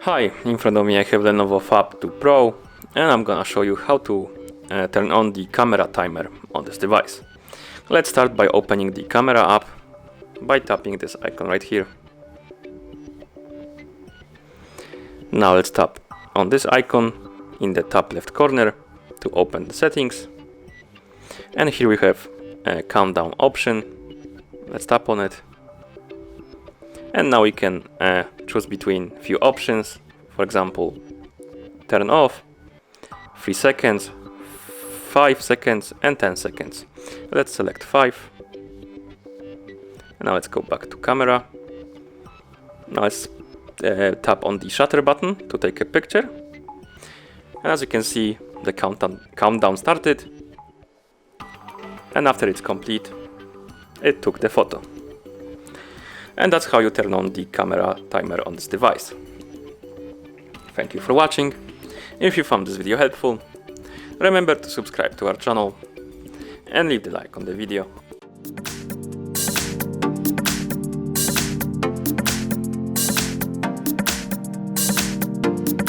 Hi, in front of me I have LENOVO Phab 2 Pro, and I'm gonna show you how to turn on the camera timer on this device. Let's start by opening the camera app by tapping this icon right here. Now let's tap on this icon in the top left corner to open the settings. And here we have a countdown option. Let's tap on it. And now we can choose between few options. For example, turn off, 3 seconds, 5 seconds and 10 seconds. Let's select 5. And now let's go back to camera. Now let's tap on the shutter button to take a picture. And as you can see, the countdown started. And after it's complete, it took the photo. And that's how you turn on the camera timer on this device. Thank you for watching. If you found this video helpful, remember to subscribe to our channel and leave the like on the video.